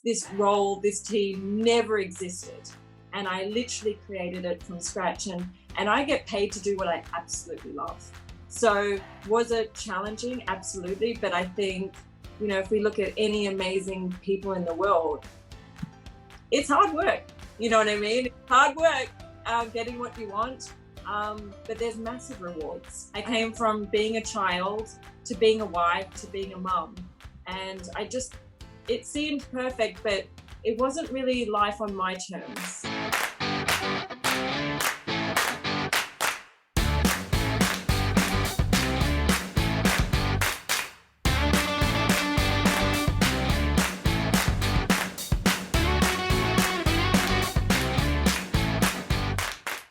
this role, this team never existed. And I literally created it from scratch, and I get paid to do what I absolutely love. So was it challenging? Absolutely. But I think, if we look at any amazing people in the world, it's hard work. You know what I mean? It's hard work getting what you want. But there's massive rewards. I came from being a child to being a wife to being a mum. And it seemed perfect, but it wasn't really life on my terms.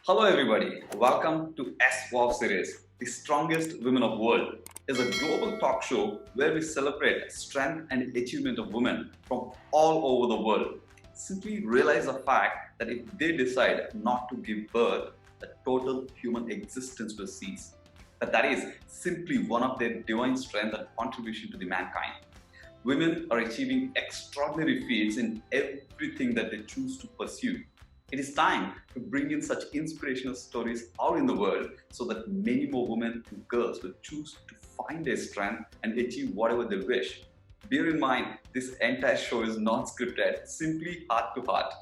Hello everybody, welcome to S-WOW series. The Strongest Women of World is a global talk show where we celebrate strength and achievement of women from all over the world. Simply realize the fact that if they decide not to give birth, the total human existence will cease. But that is simply one of their divine strength and contribution to the mankind. Women are achieving extraordinary feats in everything that they choose to pursue. It is time to bring in such inspirational stories out in the world so that many more women and girls will choose to find their strength and achieve whatever they wish. Bear in mind, this entire show is not scripted, simply heart to heart.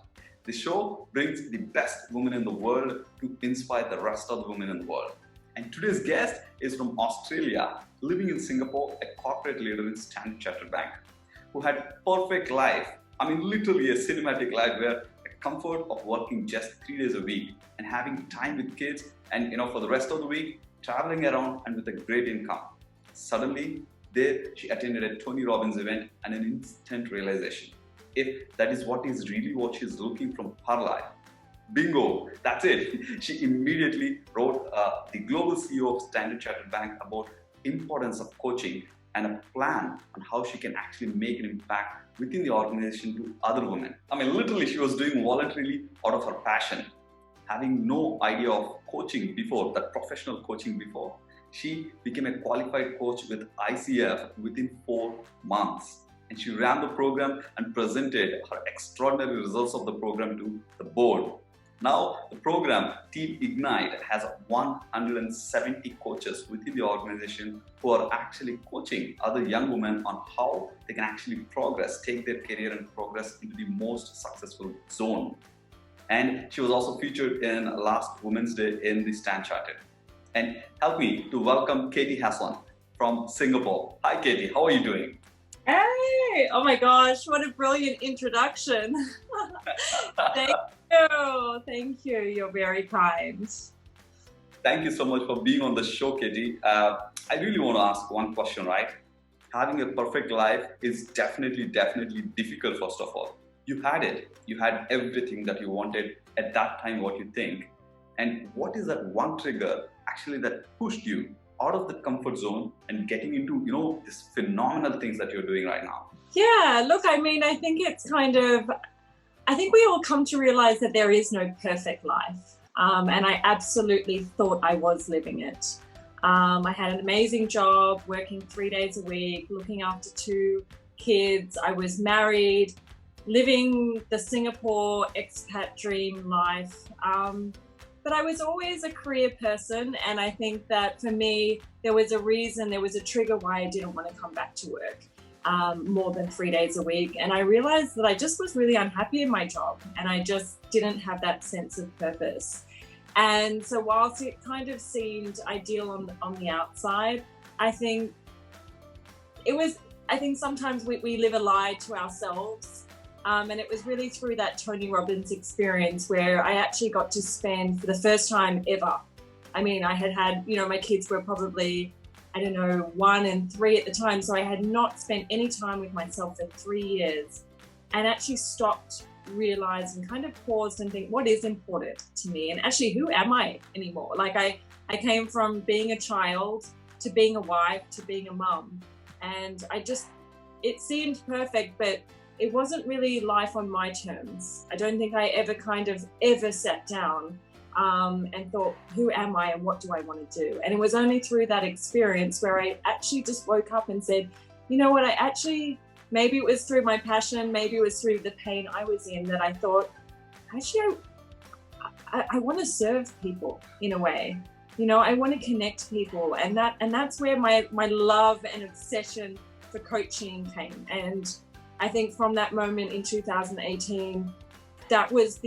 The show brings the best women in the world to inspire the rest of the women in the world. And today's guest is from Australia, living in Singapore, a corporate leader in Standard Chartered Bank, who had a perfect life. Literally a cinematic life where comfort of working just 3 days a week and having time with kids and for the rest of the week traveling around and with a great income. Suddenly there she attended a Tony Robbins event and an instant realization, if that is what she's looking from her life. Bingo, that's it. She immediately wrote the global CEO of Standard Chartered Bank about importance of coaching and a plan on how she can actually make an impact within the organization to other women. Literally she was doing voluntarily out of her passion. Having no idea of coaching before, that professional coaching before, she became a qualified coach with ICF within 4 months. And she ran the program and presented her extraordinary results of the program to the board. Now, the program, Team Ignite, has 170 coaches within the organization who are actually coaching other young women on how they can actually progress, take their career and progress into the most successful zone. And she was also featured in last Women's Day in the Standard Chartered. And help me to welcome Katie Hasson from Singapore. Hi Katie, how are you doing? Hey, oh my gosh, what a brilliant introduction. Thank you, you're very kind. Thank you so much for being on the show, Katie. I really want to ask one question, right? Having a perfect life is definitely difficult, first of all. You had it. You had everything that you wanted at that time, what you think. And what is that one trigger actually that pushed you out of the comfort zone and getting into, this phenomenal things that you're doing right now? Yeah, look, I think we all come to realize that there is no perfect life. And I absolutely thought I was living it. I had an amazing job, working 3 days a week, looking after 2 kids. I was married, living the Singapore expat dream life. But I was always a career person. And I think that for me, there was a trigger why I didn't want to come back to work. More than 3 days a week. And I realized that I just was really unhappy in my job and I just didn't have that sense of purpose. And so whilst it kind of seemed ideal on the outside, I think sometimes we live a lie to ourselves. And it was really through that Tony Robbins experience where I actually got to spend for the first time ever. I had my kids were probably 1 and 3 at the time. So I had not spent any time with myself for 3 years and actually stopped, realized and kind of paused and think, what is important to me? And actually, who am I anymore? I came from being a child to being a wife to being a mum. And it seemed perfect, but it wasn't really life on my terms. I don't think I ever sat down and thought, who am I and what do I want to do? And it was only through that experience where I actually just woke up and said, you know what, I actually maybe it was through my passion, maybe it was through the pain I was in, that I thought, actually, I want to serve people in a way. I want to connect people, and that's where my love and obsession for coaching came. And I think from that moment in 2018, that was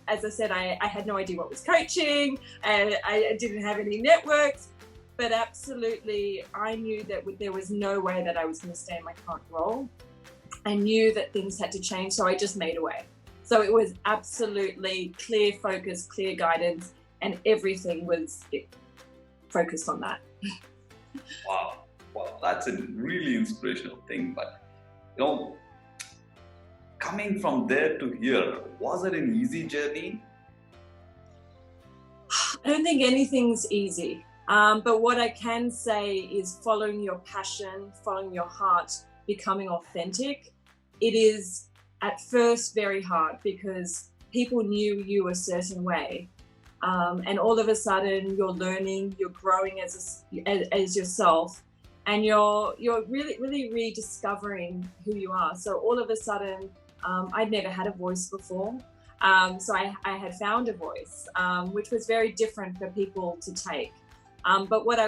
as I said, I had no idea what was coaching, and I didn't have any networks, but absolutely I knew that there was no way that I was going to stay in my current role. I knew that things had to change, so I just made a way. So it was absolutely clear focus, clear guidance, and everything was focused on that. Wow, that's a really inspirational thing. But coming from there to here, was it an easy journey? I don't think anything's easy. But what I can say is following your passion, following your heart, becoming authentic. It is at first very hard because people knew you a certain way. And all of a sudden you're learning, you're growing as yourself, and you're really rediscovering who you are. So all of a sudden, I'd never had a voice before. So I had found a voice, which was very different for people to take. But what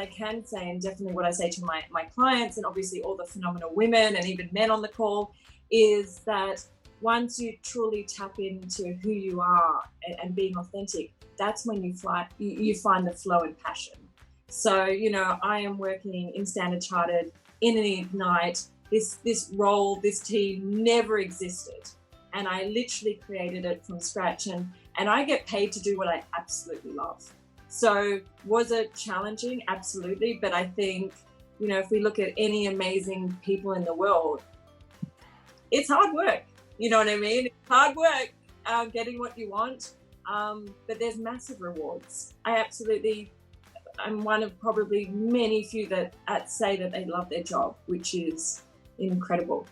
I can say, and definitely what I say to my clients, and obviously all the phenomenal women and even men on the call, is that once you truly tap into who you are and being authentic, that's when you find the flow and passion. So, I am working in Standard Chartered in an Ignite. This role, this team never existed. And I literally created it from scratch, and I get paid to do what I absolutely love. So was it challenging? Absolutely. But I think, if we look at any amazing people in the world, it's hard work. You know what I mean? It's hard work getting what you want. But there's massive rewards. I'm one of probably many few that say that they love their job, which is incredible.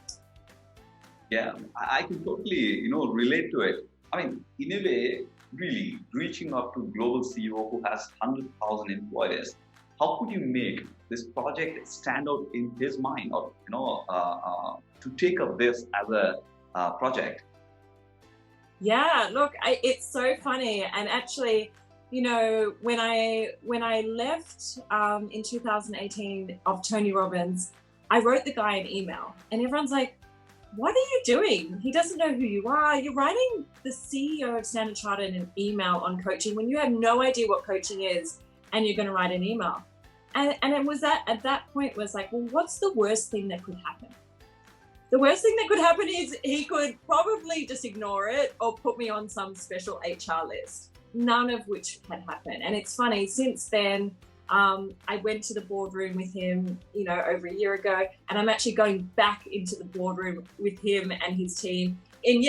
Yeah, I can totally, relate to it. I mean, in a way, really reaching out to global CEO who has 100,000 employees, how could you make this project stand out in his mind, or to take up this as a project? Yeah, look, it's so funny, and actually, when I left in 2018 of Tony Robbins, I wrote the guy an email, and everyone's like, "What are you doing? He doesn't know who you are. You're writing the CEO of Standard Chartered an email on coaching when you have no idea what coaching is, and you're going to write an email." And it was at that point was like, well, what's the worst thing that could happen? The worst thing that could happen is he could probably just ignore it or put me on some special HR list, none of which had happened. And it's funny, since then, I went to the boardroom with him, over a year ago, and I'm actually going back into the boardroom with him and his team in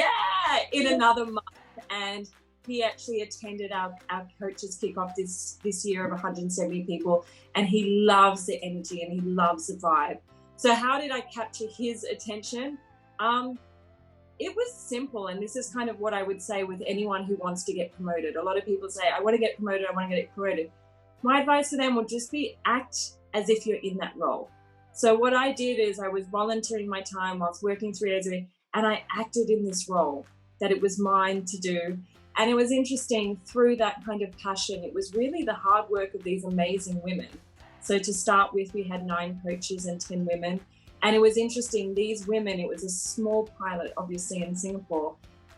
another month. And he actually attended our coaches kickoff this year of 170 people, and he loves the energy and he loves the vibe. So how did I capture his attention? It was simple, and this is kind of what I would say with anyone who wants to get promoted. A lot of people say, I want to get promoted, I want to get promoted. My advice to them would just be act as if you're in that role. So what I did is I was volunteering my time whilst working 3 days a week, and I acted in this role, that it was mine to do. And it was interesting, through that kind of passion, it was really the hard work of these amazing women. So to start with, we had 9 coaches and 10 women. And it was interesting, these women, it was a small pilot, obviously, in Singapore.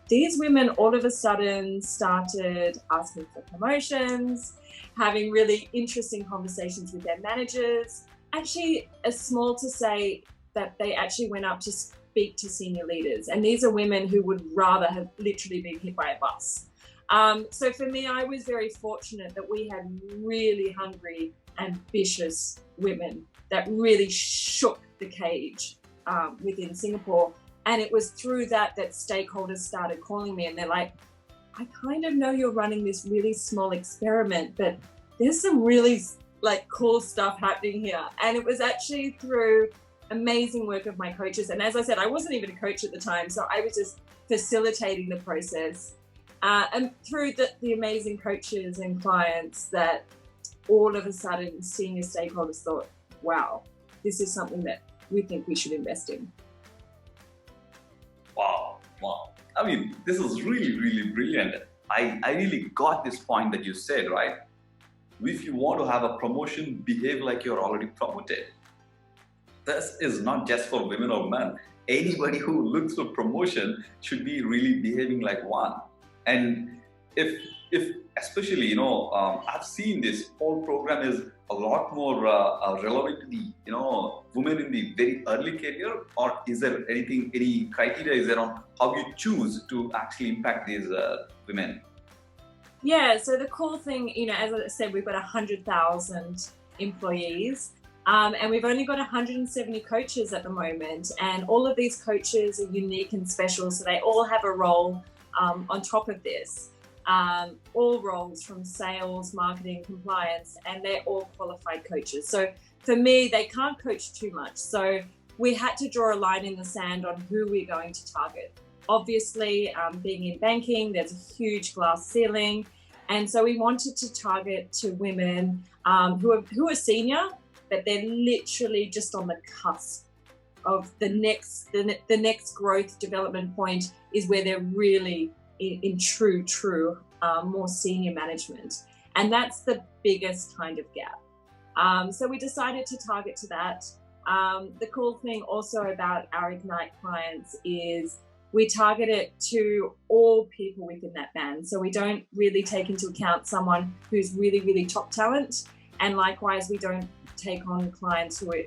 These women all of a sudden started asking for promotions, having really interesting conversations with their managers. Actually, as small to say that they actually went up to speak to senior leaders. And these are women who would rather have literally been hit by a bus. So for me, I was very fortunate that we had really hungry, ambitious women that really shook the cage within Singapore. And it was through that stakeholders started calling me, and they're like, I kind of know you're running this really small experiment, but there's some really cool stuff happening here. And it was actually through amazing work of my coaches. And as I said, I wasn't even a coach at the time, so I was just facilitating the process. And through the amazing coaches and clients, that all of a sudden senior stakeholders thought, wow, this is something that we think we should invest in. Wow, wow. I mean, this is really, really brilliant. I really got this point that you said, right? If you want to have a promotion, behave like you're already promoted. This is not just for women or men. Anybody who looks for promotion should be really behaving like one. And if especially, I've seen this whole program is a lot more relevant to the, women in the very early career, or is there any criteria is there on how you choose to actually impact these women? Yeah, so the cool thing, as I said, we've got 100,000 employees. And we've only got 170 coaches at the moment, and all of these coaches are unique and special, so they all have a role on top of this. All roles from sales, marketing, compliance, and they're all qualified coaches. So for me, they can't coach too much. So we had to draw a line in the sand on who we're going to target. Obviously, being in banking, there's a huge glass ceiling. And so we wanted to target to women who are senior, but they're literally just on the cusp of the next growth development point is where they're really in true more senior management, and that's the biggest kind of gap. So we decided to target to that. The cool thing also about our Ignite clients is we target it to all people within that band. So we don't really take into account someone who's really, really top talent, and likewise we don't take on clients who are,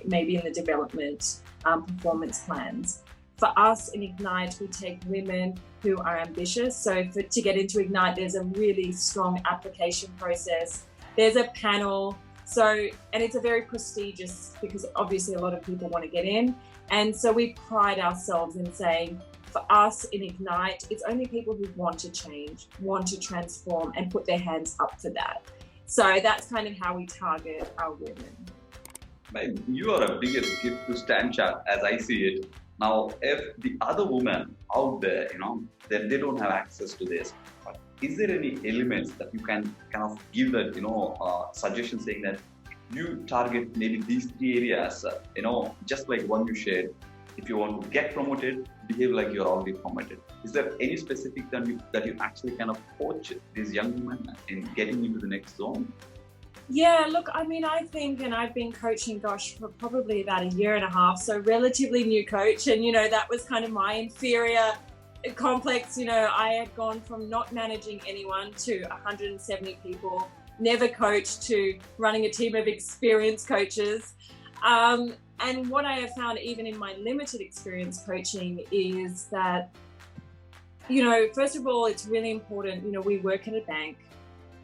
maybe in the development performance plans. For us in Ignite, we take women who are ambitious. So to get into Ignite, there's a really strong application process. There's a panel. And it's a very prestigious, because obviously a lot of people want to get in. And so we pride ourselves in saying, for us in Ignite, it's only people who want to change, want to transform, and put their hands up for that. So that's kind of how we target our women. Man, you are a biggest gift to Stanchart as I see it. Now, if the other women out there, then they don't have access to this, but is there any elements that you can kind of give that, suggestion saying that you target maybe these 3 areas, just like one you shared. If you want to get promoted, behave like you're already promoted. Is there any specific that you actually kind of coach these young women in getting into the next zone? Yeah, look, I think, and I've been coaching, for probably about 1.5 years, so relatively new coach. And, that was kind of my inferior complex. I had gone from not managing anyone to 170 people, never coached, to running a team of experienced coaches. And what I have found, even in my limited experience coaching, is that, first of all, it's really important, we work at a bank,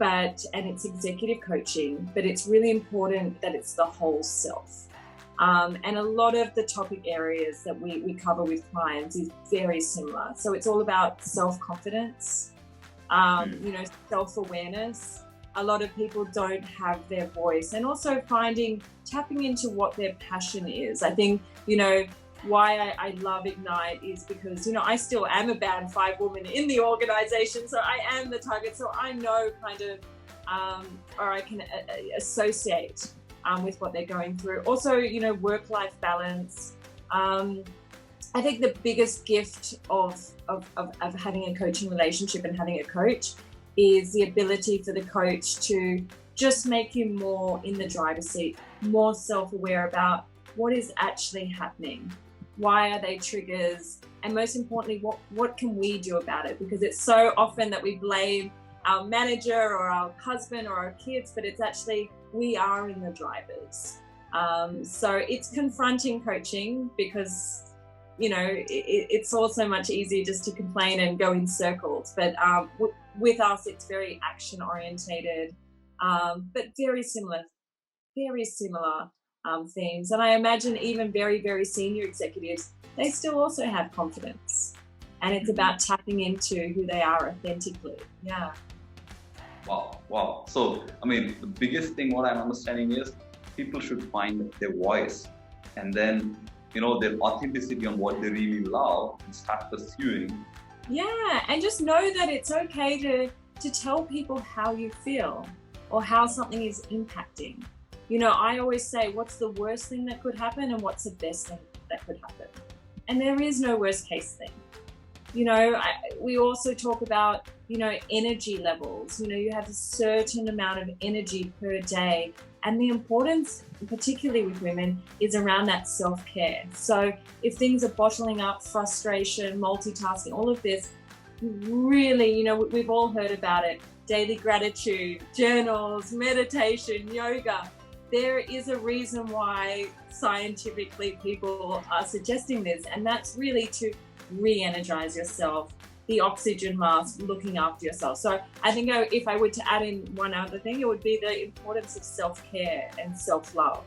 and it's executive coaching, but it's really important that it's the whole self. And a lot of the topic areas that we cover with clients is very similar. So it's all about self-confidence, self-awareness. A lot of people don't have their voice, and also tapping into what their passion is. I think, why I love Ignite is because, I still am a band 5 woman in the organization. So I am the target. So I know kind of, or I can associate with what they're going through. Also, work-life balance. I think the biggest gift of having a coaching relationship and having a coach is the ability for the coach to just make you more in the driver's seat, more self-aware about what is actually happening, why are they triggers, and most importantly, what can we do about it? Because it's so often that we blame our manager or our husband or our kids, but it's actually we are in the drivers. So it's confronting coaching, because it's also much easier just to complain and go in circles. But with us, it's very action orientated, but very similar themes. And I imagine even very, very senior executives, they still also have confidence. And it's about tapping into who they are authentically. Yeah. Wow. So, the biggest thing what I'm understanding is people should find their voice, and then, their authenticity on what they really love, and start pursuing. Yeah, and just know that it's okay to tell people how you feel or how something is impacting. I always say, what's the worst thing that could happen and what's the best thing that could happen? And there is no worst case thing. We also talk about, energy levels. You have a certain amount of energy per day. And the importance, particularly with women, is around that self-care. So if things are bottling up, frustration, multitasking, all of this, really, we've all heard about it. Daily gratitude, journals, meditation, yoga. There is a reason why scientifically people are suggesting this, and that's really to re-energize yourself, the oxygen mask, looking after yourself. So I think if I were to add in one other thing, it would be the importance of self-care and self-love.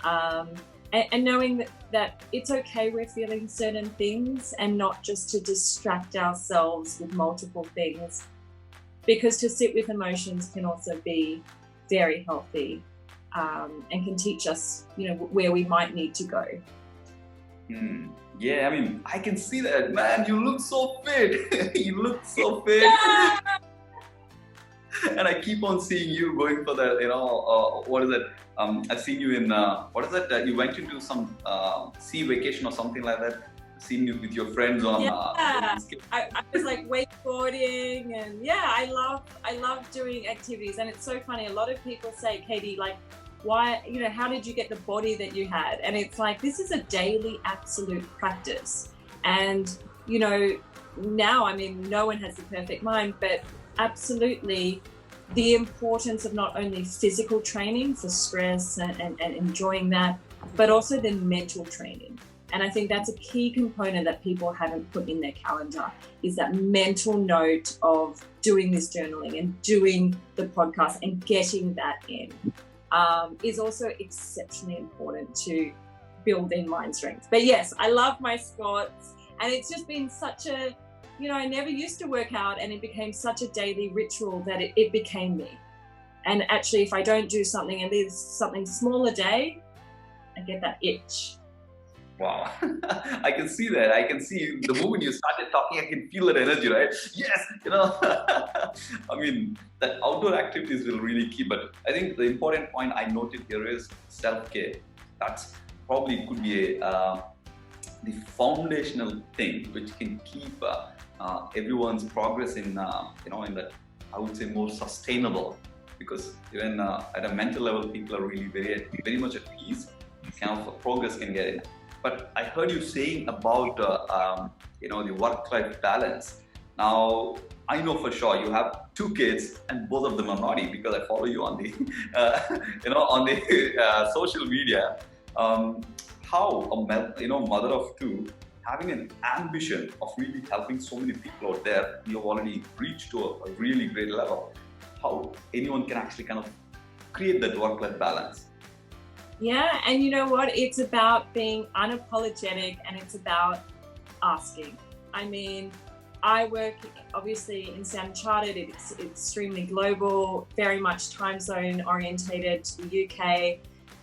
And knowing that it's okay we're feeling certain things, and not just to distract ourselves with multiple things, because to sit with emotions can also be very healthy, and can teach us, where we might need to go. Yeah, I can see that, man. You look so fit. You look so fit. Yeah. And I keep on seeing you going for that, what is it? I've seen you in, what is it? You went into some sea vacation or something like that. I've seen you with your friends on. I was like wakeboarding, and I love doing activities. And it's so funny. A lot of people say, Katie, like, why, how did you get the body that you had? And it's like, this is a daily absolute practice. And, now, no one has the perfect mind, but absolutely the importance of not only physical training for stress and enjoying that, but also the mental training. And I think that's a key component that people haven't put in their calendar, is that mental note of doing this journaling and doing the podcast and getting that in. Is also exceptionally important to build in mind strength. But yes, I love my squats, and it's just been such a, I never used to work out, and it became such a daily ritual that it became me. And actually, if I don't do something and there's something small a day, I get that itch. Wow, I can see that. I can see the moment you started talking, I can feel that energy, right? Yes, that outdoor activities will really keep. But I think the important point I noted here is self-care. That's probably could be the foundational thing which can keep everyone's progress in that, I would say, more sustainable. Because even at a mental level, people are really very much at peace. Kind of progress can get in. But I heard you saying about the work-life balance. Now, I know for sure you have 2 kids, and both of them are naughty, because I follow you on the on the social media. How a mother of 2, having an ambition of really helping so many people out there, you've already reached to a really great level. How anyone can actually kind of create that work-life balance? Yeah, and you know what? It's about being unapologetic, and it's about asking. I work obviously in Standard Chartered. It's extremely global, very much time zone orientated to the UK,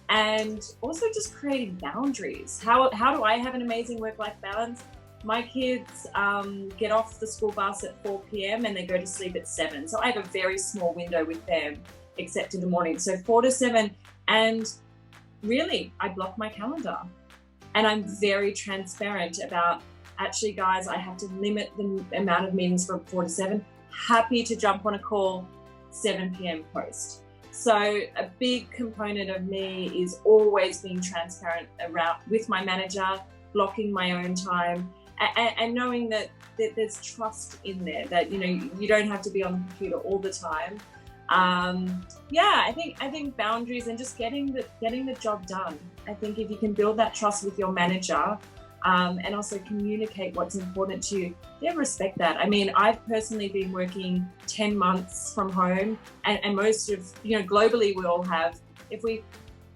and also just creating boundaries. How do I have an amazing work-life balance? My kids get off the school bus at 4 p.m. and they go to sleep at 7. So I have a very small window with them, except in the morning. So 4 to 7, and really, I block my calendar, and I'm very transparent about, actually, guys, I have to limit the amount of meetings from 4 to 7. Happy to jump on a call 7 p.m. post. So a big component of me is always being transparent around with my manager, blocking my own time, and knowing that there's trust in there, that you don't have to be on the computer all the time. I think boundaries and just getting the job done. I think if you can build that trust with your manager, and also communicate what's important to you, they respect that. I've personally been working 10 months from home, and most of, globally we all have. If we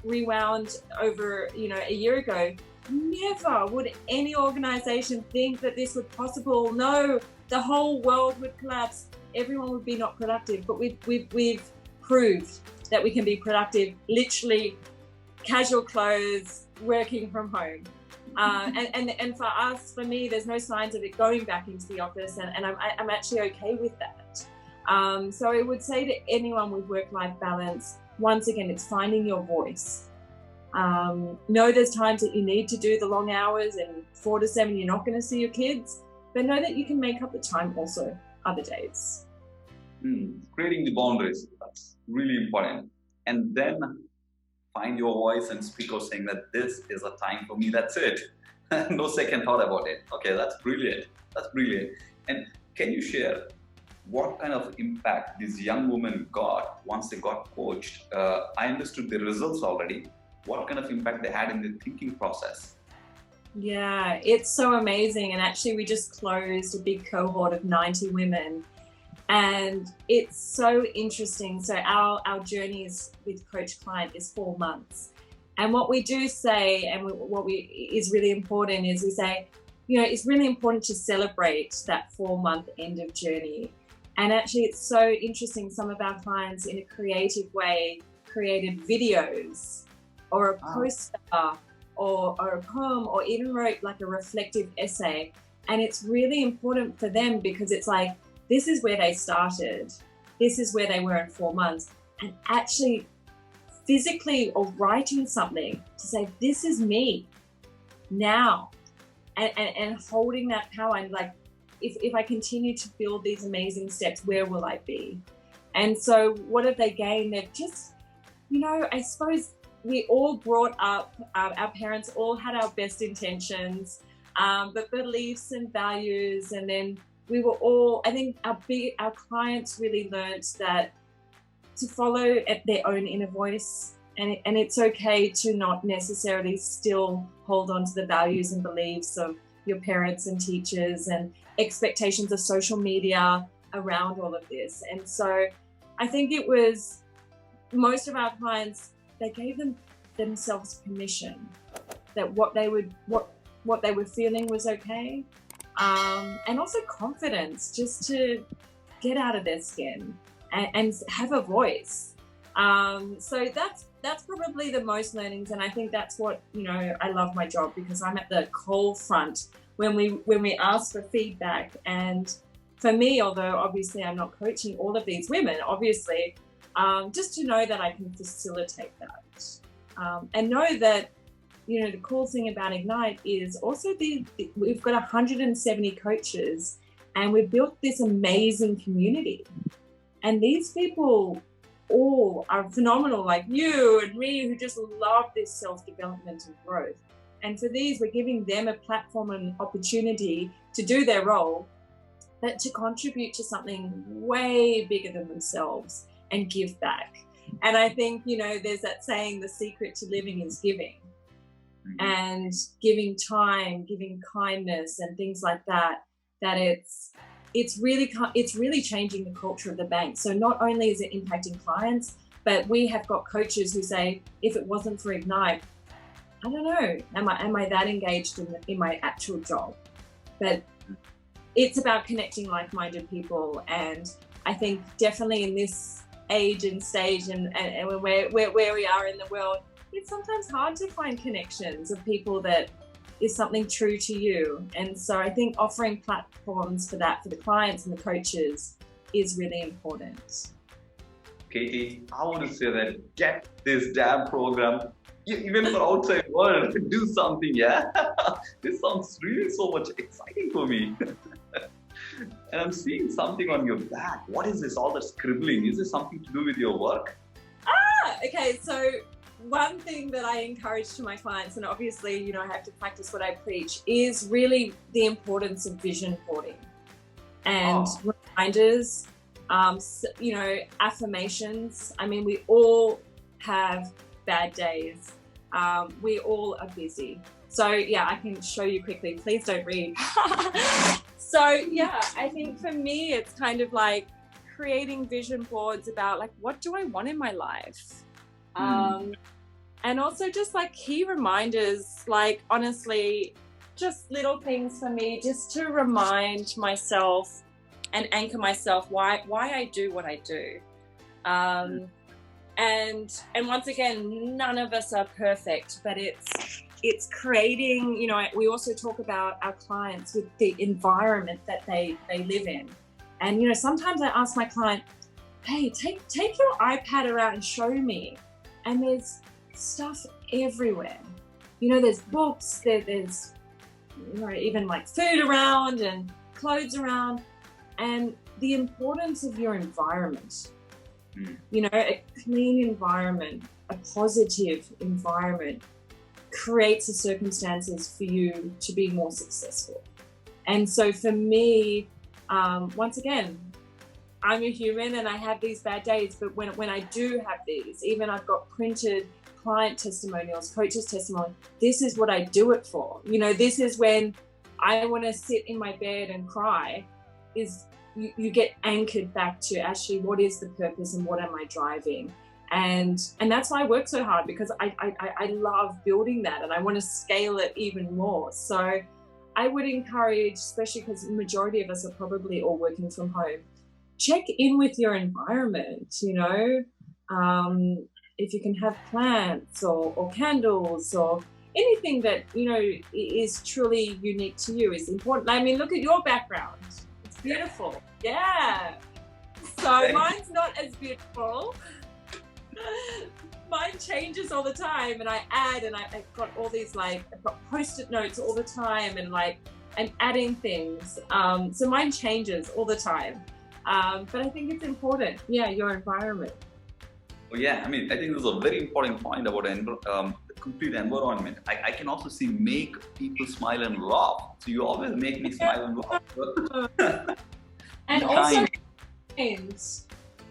rewound over, a year ago, never would any organization think that this was possible. No, the whole world would collapse. Everyone would be not productive, but we've proved that we can be productive, literally casual clothes, working from home. And for me, there's no signs of it going back into the office, and I'm actually okay with that. So I would say to anyone with work-life balance, once again, it's finding your voice. Know there's times that you need to do the long hours, and 4 to 7 you're not going to see your kids, but know that you can make up the time also other days. Creating the boundaries, that's really important. And then find your voice and speak out saying that this is a time for me, that's it. No second thought about it. Okay, that's brilliant. That's brilliant. And can you share what kind of impact these young women got once they got coached? I understood the results already. What kind of impact they had in the thinking process? Yeah, it's so amazing. And actually, we just closed a big cohort of 90 women. And it's so interesting. So our journey with Coach Client is 4 months. And what we do say, and is really important, is we say, it's really important to celebrate that 4-month end of journey. And actually, it's so interesting. Some of our clients, in a creative way, created videos or a poster or a poem, or even wrote like a reflective essay. And it's really important for them, because it's like, this is where they started. This is where they were in 4 months. And actually physically or writing something to say, this is me now. And holding that power, and like, if I continue to build these amazing steps, where will I be? And so what have they gained? They've just, I suppose we all brought up, our parents all had our best intentions, but beliefs and values. And then we were all, I think our clients really learned that to follow at their own inner voice. And it's okay to not necessarily still hold on to the values and beliefs of your parents and teachers and expectations of social media around all of this. And so I think it was, most of our clients, they gave themselves permission that what they were feeling was okay. And also confidence, just to get out of their skin and have a voice. So that's probably the most learnings, and I think that's what, I love my job, because I'm at the coal front when we ask for feedback. And for me, although obviously I'm not coaching all of these women, obviously, just to know that I can facilitate that, and know that, the cool thing about Ignite is also we've got 170 coaches, and we've built this amazing community. And these people all are phenomenal, like you and me, who just love this self-development and growth. And for these, we're giving them a platform and opportunity to do their role, but to contribute to something way bigger than themselves and give back. And I think, there's that saying, the secret to living is giving. And giving time, giving kindness, and things like that. That it's really changing the culture of the bank. So not only is it impacting clients, but we have got coaches who say, if it wasn't for Ignite, I don't know, am I that engaged in my actual job? But it's about connecting like-minded people, and I think definitely in this age and stage, and where we are in the world, it's sometimes hard to find connections of people that is something true to you. And so I think offering platforms for that, for the clients and the coaches, is really important. Katie, I want to say that get this damn program, even for outside world, do something, yeah? This sounds really so much exciting for me. And I'm seeing something on your back. What is this, all the scribbling? Is this something to do with your work? Okay, so one thing that I encourage to my clients, and obviously, I have to practice what I preach, is really the importance of vision boarding and reminders, affirmations. I mean, we all have bad days. We all are busy. So yeah, I can show you quickly. Please don't read. So yeah, I think for me, it's kind of like creating vision boards about like, what do I want in my life? And also just like key reminders, like honestly, just little things for me, just to remind myself and anchor myself why I do what I do. And once again, none of us are perfect, but it's creating, we also talk about our clients with the environment that they live in. And, sometimes I ask my client, hey, take your iPad around and show me. And there's stuff everywhere. You know, there's books, there's you know, even like food around and clothes around, and the importance of your environment. You know, a clean environment, a positive environment creates the circumstances for you to be more successful. And so for me, once again, I'm a human and I have these bad days, but when I do have these, even I've got printed client testimonials, coaches testimonials, this is what I do it for. You know, this is when I want to sit in my bed and cry, is you get anchored back to actually what is the purpose and what am I driving? And that's why I work so hard, because I love building that and I want to scale it even more. So I would encourage, especially because the majority of us are probably all working from home, check in with your environment, you know, if you can have plants or candles or anything that, you know, is truly unique to you is important. I mean, look at your background. It's beautiful. Yeah. So mine's not as beautiful. Mine changes all the time, and I add, and I've got all these like, I've got post-it notes all the time, and like I'm adding things. So mine changes all the time. But I think it's important. Yeah, your environment. Oh yeah, I mean, I think this is a very important point about the complete environment. I can also see make people smile and laugh. So you always make me smile and laugh. And also,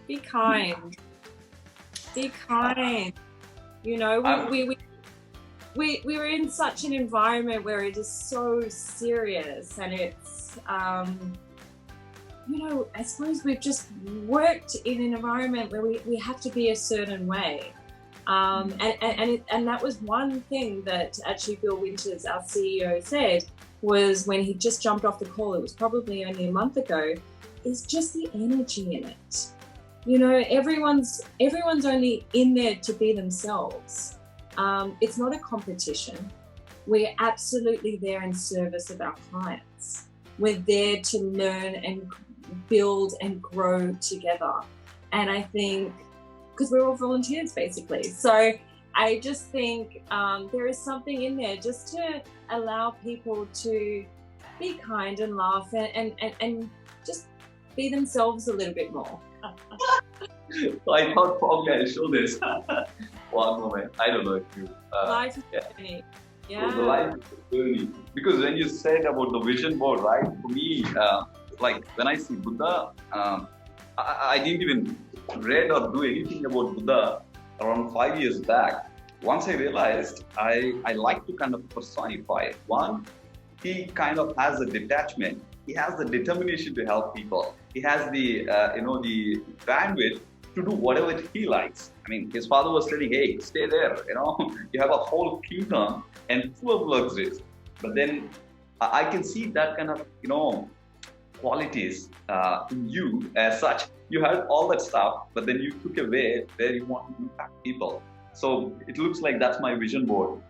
be kind. Be kind. You know, we were in such an environment where it is so serious, and it's you know, I suppose we've just worked in an environment where we have to be a certain way. And that was one thing that actually Bill Winters, our CEO, said, was when he just jumped off the call, it was probably only a month ago, is just the energy in it. You know, everyone's only in there to be themselves. It's not a competition. We're absolutely there in service of our clients. We're there to learn and build and grow together. And I think, because we're all volunteers basically. So I just think there is something in there just to allow people to be kind and laugh and just be themselves a little bit more. So I thought probably I'll show this. One moment. I don't know if you. Life is journey. Yeah. So the life is a journey. Because when you said about the vision board, right? For me, like when I see Buddha, I didn't even read or do anything about Buddha around 5 years back. Once I realized I like to kind of personify it. One, he kind of has a detachment. He has the determination to help people. He has the the bandwidth to do whatever he likes. I mean, his father was telling, hey, stay there, you know, you have a whole kingdom and full of luxuries. But then I can see that kind of, you know, qualities in you as such. You had all that stuff, but then you took away where you want to impact people. So it looks like that's my vision board.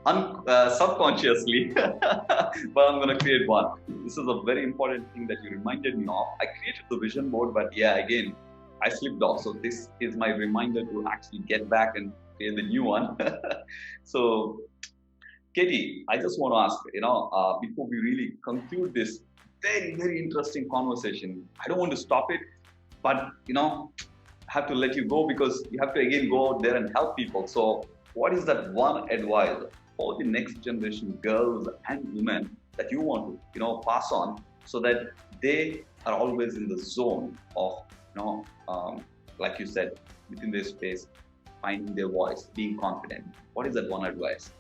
Subconsciously, but I'm going to create one. This is a very important thing that you reminded me of. I created the vision board, but yeah, again, I slipped off. So this is my reminder to actually get back and create the new one. So, Katie, I just want to ask, before we really conclude this very, very interesting conversation, I don't want to stop it, but, have to let you go because you have to again go out there and help people. So what is that one advice for the next generation girls and women that you want to, pass on so that they are always in the zone of, like you said, within their space, finding their voice, being confident? What is that one advice?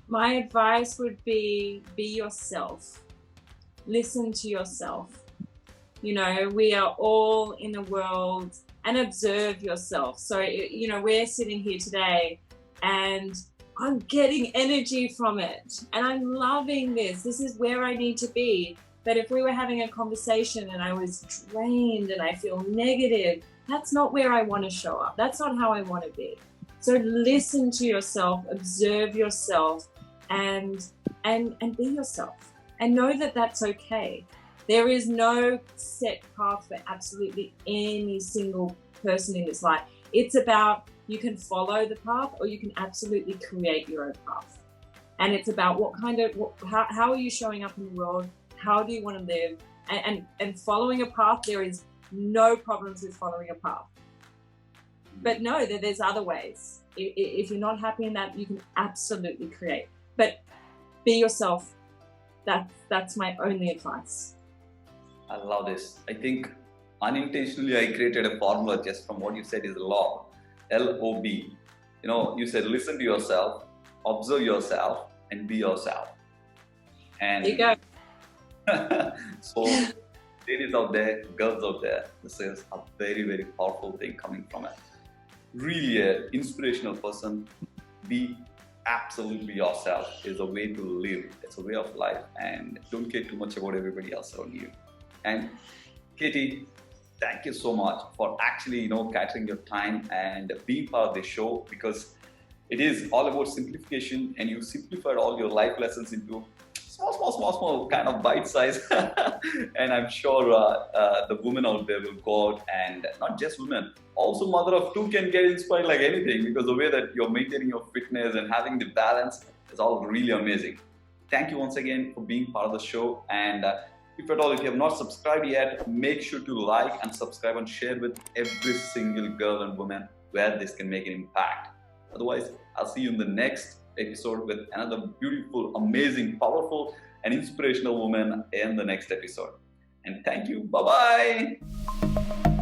My advice would be yourself. Listen to yourself. We are all in the world, and observe yourself. So, we're sitting here today and I'm getting energy from it and I'm loving this. This is where I need to be. But if we were having a conversation and I was drained and I feel negative, that's not where I want to show up. That's not how I want to be. So listen to yourself, observe yourself, and be yourself, and know that that's okay. There is no set path for absolutely any single person in this life. It's about, you can follow the path or you can absolutely create your own path. And it's about how are you showing up in the world? How do you want to live? And following a path, there is no problems with following a path. But no, there's other ways. If you're not happy in that, you can absolutely create. But be yourself. That's my only advice. I love this. I think unintentionally I created a formula just from what you said is log, L-O-B. You said listen to yourself, observe yourself, and be yourself. And There you go. So, ladies out there, girls out there, this is a very, very powerful thing coming from it. Really an inspirational person. Be absolutely yourself is a way to live. It's a way of life, and don't care too much about everybody else around you. And Katie, thank you so much for actually, catering your time and being part of the show, because it is all about simplification, and you simplified all your life lessons into small kind of bite size. And I'm sure the women out there will go out, and not just women, also mother of two can get inspired like anything, because the way that you're maintaining your fitness and having the balance is all really amazing. Thank you once again for being part of the show. And if you have not subscribed yet, make sure to like and subscribe and share with every single girl and woman where this can make an impact. Otherwise, I'll see you in the next episode with another beautiful, amazing, powerful, and inspirational woman in the next episode. And thank you. Bye-bye.